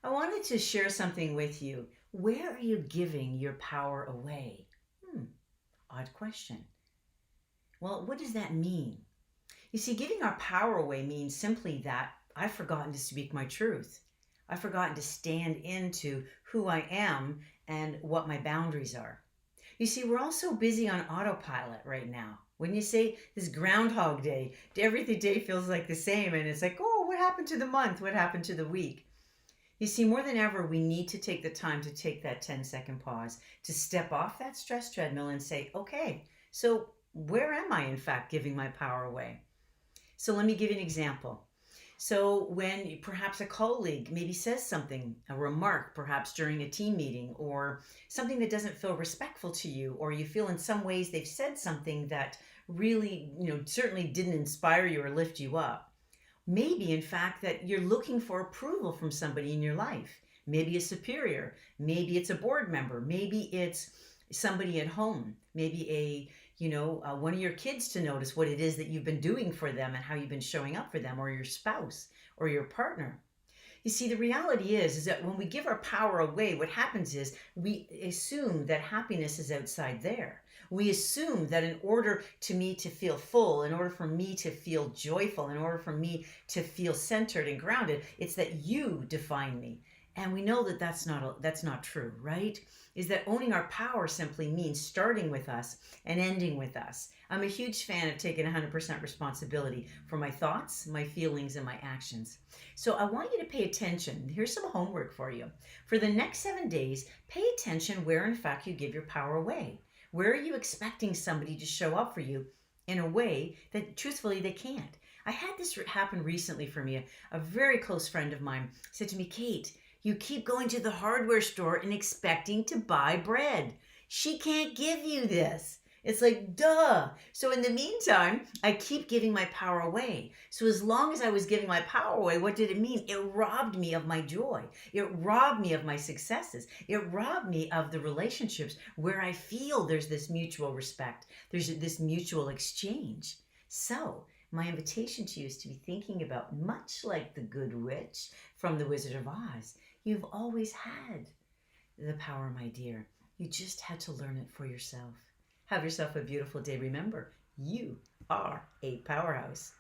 I wanted to share something with you. Where are you giving your power away? Hmm, odd question. Well, what does that mean? You see, giving our power away means simply that I've forgotten to speak my truth. I've forgotten to stand into who I am and what my boundaries are. You see, we're all so busy on autopilot right now. When you say this Groundhog Day, every day feels like the same, and it's like, oh, what happened to the month? What happened to the week? You see, more than ever, we need to take the time to take that 10-second pause, to step off that stress treadmill and say, okay, so where am I, in fact, giving my power away? So let me give you an example. So when perhaps a colleague maybe says something, a remark, perhaps during a team meeting, or something that doesn't feel respectful to you, or you feel in some ways they've said something that really, certainly didn't inspire you or lift you up. Maybe, in fact, that you're looking for approval from somebody in your life. Maybe a superior, maybe it's a board member, maybe it's somebody at home, maybe one of your kids to notice what it is that you've been doing for them and how you've been showing up for them, or your spouse or your partner. You see, the reality is that when we give our power away, what happens is we assume that happiness is outside there. We assume that in order to me to feel full, in order for me to feel joyful, in order for me to feel centered and grounded, it's that you define me. And we know that that's not true, right? Is that owning our power simply means starting with us and ending with us. I'm a huge fan of taking 100% responsibility for my thoughts, my feelings, and my actions. So I want you to pay attention. Here's some homework for you. For the next 7 days, pay attention where in fact you give your power away. Where are you expecting somebody to show up for you in a way that truthfully they can't? I had this happen recently for me. A very close friend of mine said to me, Kate, you keep going to the hardware store and expecting to buy bread. She can't give you this. It's like, duh. So in the meantime, I keep giving my power away. So as long as I was giving my power away, what did it mean? It robbed me of my joy. It robbed me of my successes. It robbed me of the relationships where I feel there's this mutual respect. There's this mutual exchange. So my invitation to you is to be thinking about, much like the good witch from The Wizard of Oz, you've always had the power, my dear. You just had to learn it for yourself. Have yourself a beautiful day. Remember, you are a powerhouse.